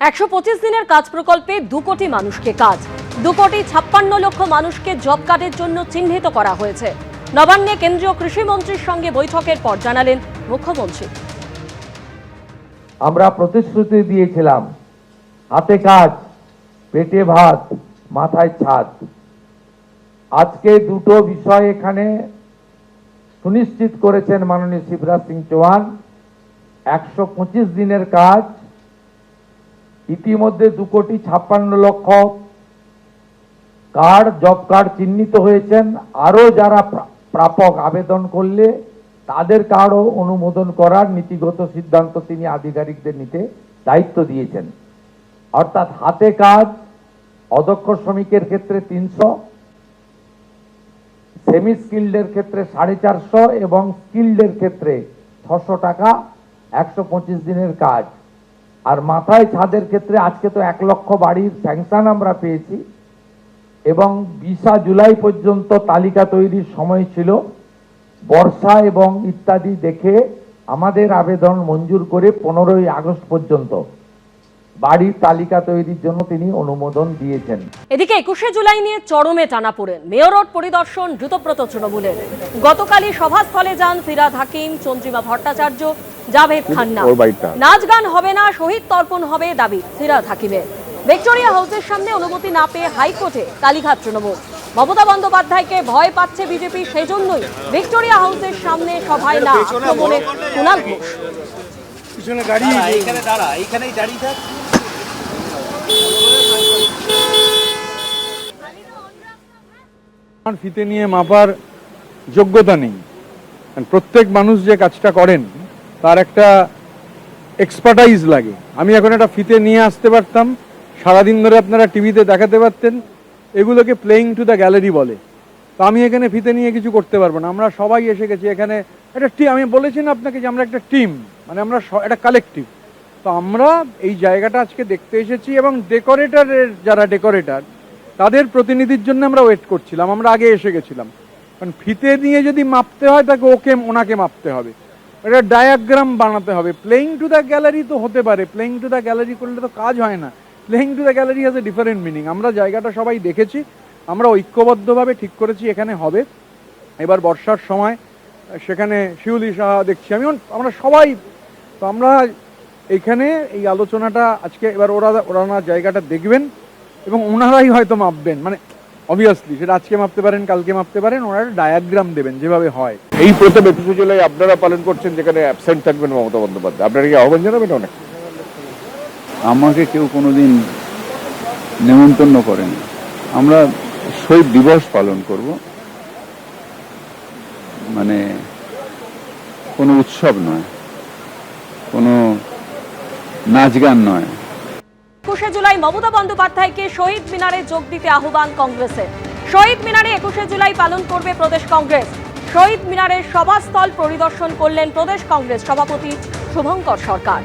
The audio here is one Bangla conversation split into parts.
125 দিনের কাজ প্রকল্পে 2 কোটি মানুষকে কাজ, 2,56 লক্ষ মানুষকে জব কার্ডের জন্য চিহ্নিত করা হয়েছে। নবান্নে কেন্দ্রীয় কৃষিমন্ত্রীর সঙ্গে বৈঠকের পর জানালেন মুখ্যমন্ত্রী। আমরা প্রতিশ্রুতি দিয়েছিলাম, হাতে কাজ, পেটে ভাত, মাথায় ছাদ। আজকে দুটো বিষয় এখানে সুনিশ্চিত করেছেন মাননীয় শিবরাজ সিং চৌহান। 125 দিনের কাজ, ইতিমধ্যে 2,56 লক্ষ কার্ড, জব কার্ড চিহ্নিত হয়েছেন। আরো যারা প্রাপক আবেদন করলে তাদের কার্ডও অনুমোদন করার নীতিগত সিদ্ধান্ত তিনি আধিকারিকদের নিতে দায়িত্ব দিয়েছেন। অর্থাৎ হাতে কাজ অদক্ষ শ্রমিকের ক্ষেত্রে 300, সেমি স্কিল্ডের ক্ষেত্রে 450 এবং স্কিল্ডের ক্ষেত্রে 600 টাকা 125 দিনের কাজ। আর মাথায় ছাদের ক্ষেত্রে আজকে তো 1 লক্ষ বাড়ির স্যাংশন আমরা পেয়েছি এবং 20 জুলাই পর্যন্ত তালিকা তৈরির সময় ছিল। বর্ষা এবং ইত্যাদি দেখে আমাদের আবেদন মঞ্জুর করে 15ই আগস্ট পর্যন্ত বাড়ির তালিকা তৈরির জন্য তিনি অনুমোদন দিয়েছেন। এদিকে 21শে জুলাই নিয়ে চরমে টানাপোড়েন। মেয়র রোড পরিদর্শন দ্রুতব্রত তৃণমূলের। গতকালই সভাস্থলে যান ফিরহাদ হাকিম, চন্দ্রিমা ভট্টাচার্য, জাভেদ খান্না। নাচ গান হবে না, শহীদ তর্পণ হবে দাবি ফিরহাদ হাকিমের। ভিক্টোরিয়া হাউসের সামনে অনুমতি না পেয়ে হাইকোর্টে কালীঘাট তৃণমূল। মমতা বন্দ্যোপাধ্যায়কে ভয় পাচ্ছে বিজেপি, সেজন্যই ভিক্টোরিয়া হাউসের সামনে সভায় না আক্রমণে কুণাল ঘোষ। ফিতে নিয়ে মাপার যোগ্যতা নেই। প্রত্যেক মানুষ যে কাজটা করেন তার একটা এক্সপার্টাইজ লাগে। আমি এখন একটা ফিতে নিয়ে আসতে পারতাম, সারাদিন ধরে আপনারা টিভিতে দেখাতে পারতেন। এগুলোকে প্লেইং টু দ্য গ্যালারি বলে। তো আমি এখানে ফিতে নিয়ে কিছু করতে পারবো না। আমরা সবাই এসে গেছি এখানে একটা টিম। আমি বলেছি না আপনাকে যে আমরা একটা টিম, মানে আমরা একটা কালেকটিভ। তো আমরা এই জায়গাটা আজকে দেখতে এসেছি এবং ডেকোরেটরের যারা ডেকোরেটর তাদের প্রতিনিধির জন্য আমরা ওয়েট করছিলাম। আমরা আগে এসে গেছিলাম, কারণ ফিতে নিয়ে যদি মাপতে হয় তাকে ওনাকে মাপতে হবে, একটা ডায়াগ্রাম বানাতে হবে। প্লেইং টু দ্য গ্যালারি তো হতে পারে, প্লেইং টু দ্য গ্যালারি করলে তো কাজ হয় না। Playing to the gallery has a different meaning. আমরা জায়গাটা সবাই দেখেছি, আমরা ঐক্যবদ্ধভাবে ঠিক করেছি এখানে হবে। এবার বর্ষার সময় সেখানে শিউলি সাহা দেখছি আমি, আমরা সবাই। তো আমরা এখানে এই আলোচনাটা আজকে এবার ওরা জায়গাটা দেখবেন এবং ওনারাই হয়তো মাপবেন। মানে অবভিয়াসলি সেটা আজকে মাপতে পারেন, কালকে মাপতে পারেন, ওনারা ডায়াগ্রাম দেবেন যেভাবে হয়। এই প্রথম 21শে জুলাই আপনারা পালন করছেন, যেখানে অ্যাবসেন্ট থাকবেন মমতা বন্দ্যোপাধ্যায়, আপনারা কি আহ্বান জানাবেন? অনেক আমাকে কেউ কোনোদিন নেমন্তন্ন করেন। আমরা শহীদ দিবস পালন করব, মানে কোনো উৎসব নয়, কোনো নাচ গান নয়। 21শে জুলাই মমতা বন্দ্যোপাধ্যায়কে শহীদ মিনারে যোগ দিতে আহ্বান কংগ্রেসের। শহীদ মিনারে 21শে জুলাই পালন করবে প্রদেশ কংগ্রেস। শহীদ মিনারের সভাস্থল পরিদর্শন করলেন প্রদেশ কংগ্রেস সভাপতি শুভঙ্কর সরকার।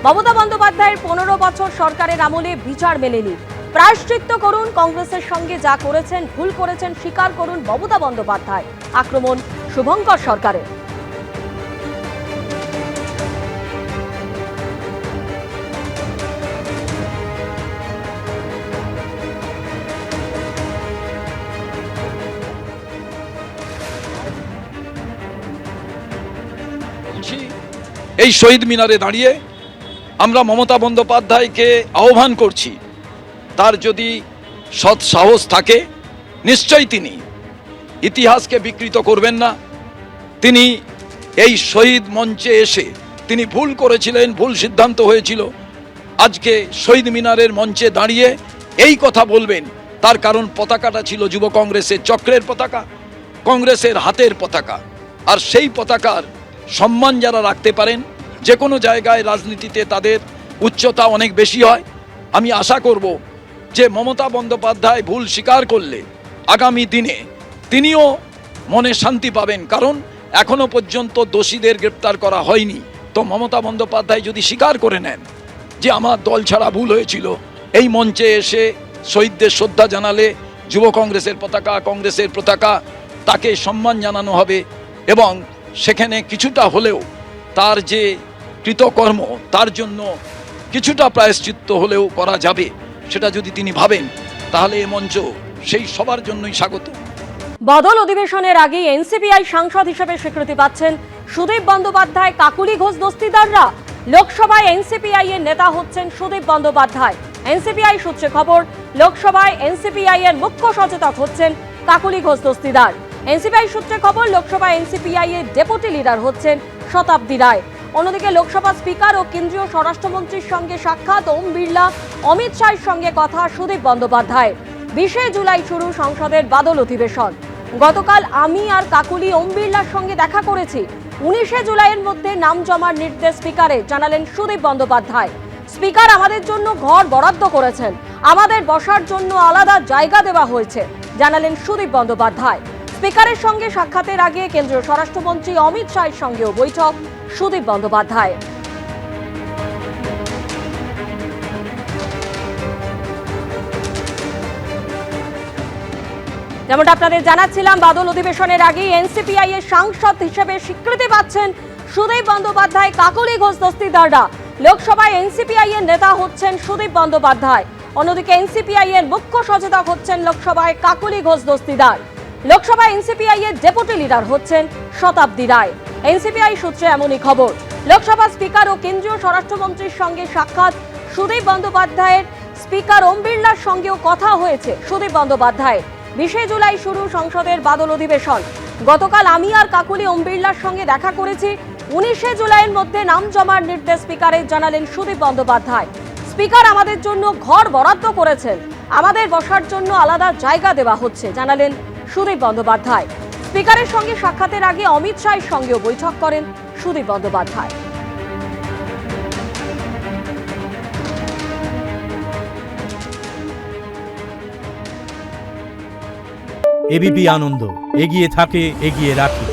মমতা বন্দ্যোপাধ্যায়ের 15 বছর সরকারের আমলে বিচার মেলেনি। প্রায়শ্চিত্ত করুন, কংগ্রেসের সঙ্গে যা করেছেন ভুল করেছেন স্বীকার করুন মমতা বন্দ্যোপাধ্যায়। আক্রমণ শুভঙ্কর সরকারের। এই শহীদ মিনারে দাঁড়িয়ে আমরা মমতা বন্দ্যোপাধ্যায়কে আহ্বান করছি, তার যদি সৎ সাহস থাকে নিশ্চয়ই তিনি ইতিহাসকে বিকৃত করবেন না। তিনি এই শহীদ মঞ্চে এসে তিনি ভুল করেছিলেন, ভুল সিদ্ধান্ত হয়েছিল। আজকে শহীদ মিনারের মঞ্চে দাঁড়িয়ে এই কথা বলবেন, তার কারণ পতাকাটা ছিল যুব কংগ্রেসের চক্রের পতাকা, কংগ্রেসের হাতের পতাকা। আর সেই পতাকার সম্মান যারা রাখতে পারেন, যে কোনো জায়গায় রাজনীতিতে তাদের উচ্চতা অনেক বেশি হয়। আমি আশা করব যে মমতা বন্দ্যোপাধ্যায় ভুল স্বীকার করলে আগামী দিনে তিনিও মনে শান্তি পাবেন, কারণ এখনো পর্যন্ত দোষীদের গ্রেপ্তার করা হয়নি। তো মমতা বন্দ্যোপাধ্যায় যদি স্বীকার করে নেন যে আমার দল ছাড়া ভুল হয়েছিল, এই মঞ্চে এসে শহীদদের শ্রদ্ধা জানালে যুব কংগ্রেসের পতাকা, কংগ্রেসের পতাকা, তাকে সম্মান জানানো হবে এবং সেখানে কিছুটা হলেও তার যে কৃতকর্ম তার জন্য কিছুটা প্রায়শ্চিত্ত হলেও করা যাবে, সেটা যদি তিনি ভাবেন, তাহলে এ মঞ্চ সেই সবার জন্যই স্বাগত। বাদল অধিবেশনের আগেই এনসিপিআই সাংসদ হিসেবে স্বীকৃতি পাচ্ছেন সুদীপ বন্দ্যোপাধ্যায়, কাকুলি ঘোষ দস্তিদাররা। লোকসভায় এনসিপিআই এর নেতা হচ্ছেন সুদীপ বন্দ্যোপাধ্যায়। এনসিপিআই সূত্রে খবর, লোকসভায় এনসিপিআই এর মুখ্য সচেতক হচ্ছেন কাকুলি ঘোষ দস্তিদার। এনসিপিআই সূত্রে খবর, লোকসভায় এনসিপিআই এর ডেপুটি লিডার হচ্ছেন শতাব্দী রায়। অন্যদিকে লোকসভা স্পিকার ও কেন্দ্রীয় স্বরাষ্ট্রমন্ত্রীর সঙ্গে সাক্ষাৎ, ওম বিড়লা, অমিত শাহের সঙ্গে কথা সুদীপ বন্দ্যোপাধ্যায়। 20 জুলাই শুরু সংসদের বাদল অধিবেশন। গতকাল আমি আর কাকুলি ওম বিড়লার সঙ্গে দেখা করেছি। 19 জুলাইয়ের মধ্যে নাম জমার নির্দেশ স্পিকারের, জানালেন সুদীপ বন্দ্যোপাধ্যায়। স্পিকার আমাদের জন্য ঘর বরাদ্দ করেছেন, আমাদের বসার জন্য আলাদা জায়গা দেওয়া হয়েছে, জানালেন সুদীপ বন্দ্যোপাধ্যায়। স্পিকারের সঙ্গে সাক্ষাতের আগে কেন্দ্রীয় স্বরাষ্ট্রমন্ত্রী অমিত শাহের সঙ্গেও বৈঠক সুদীপ বন্দ্যোপাধ্যায়। যেমনটা আপনাদের জানাচ্ছিলাম, বাদল অধিবেশনের আগেই এনসিপিআই এর সাংসদ হিসেবে স্বীকৃতি পাচ্ছেন সুদীপ বন্দ্যোপাধ্যায়, কাকুলি ঘোষ দস্তিদাররা। লোকসভায় এনসিপিআই এর নেতা হচ্ছেন সুদীপ বন্দ্যোপাধ্যায়। অন্যদিকে এনসিপিআই এর মুখ্য সচেতক হচ্ছেন লোকসভায় কাকুলি ঘোষ দস্তিদার। লোকসভায় এনসিপিআই এর ডেপুটি লিডার হচ্ছেন শতাব্দী রায়। এনসিপিআই সূত্রে এমনই খবর, লোকসভা স্পিকার ও কেন্দ্রীয় স্বরাষ্ট্রমন্ত্রীর সঙ্গে সাক্ষাৎ সুদীপ বন্দ্যোপাধ্যায়ের। স্পিকার ওম বিড়লার সঙ্গেও কথা হয়েছে সুদীপ বন্দ্যোপাধ্যায়ের। 20 জুলাই শুরু সংসদের বাদল অধিবেশন। গতকাল আমি আর কাকুলি ওম বিড়লার সঙ্গে দেখা করেছি। 19 জুলাইয়ের মধ্যে নাম জমার নির্দেশ স্পিকারের, জানালেন সুদীপ বন্দ্যোপাধ্যায়। স্পিকার আমাদের জন্য ঘর বরাদ্দ করেছেন, আমাদের বসার জন্য আলাদা জায়গা দেওয়া হচ্ছে, জানালেন সুদীপ বন্দ্যোপাধ্যায়। স্পিকারের সঙ্গে সাক্ষাতের আগে অমিত শাহের সঙ্গেও বৈঠক করেন সুদীপ বন্দ্যোপাধ্যায়। এবিপি আনন্দ, এগিয়ে থাকে, এগিয়ে রাখে।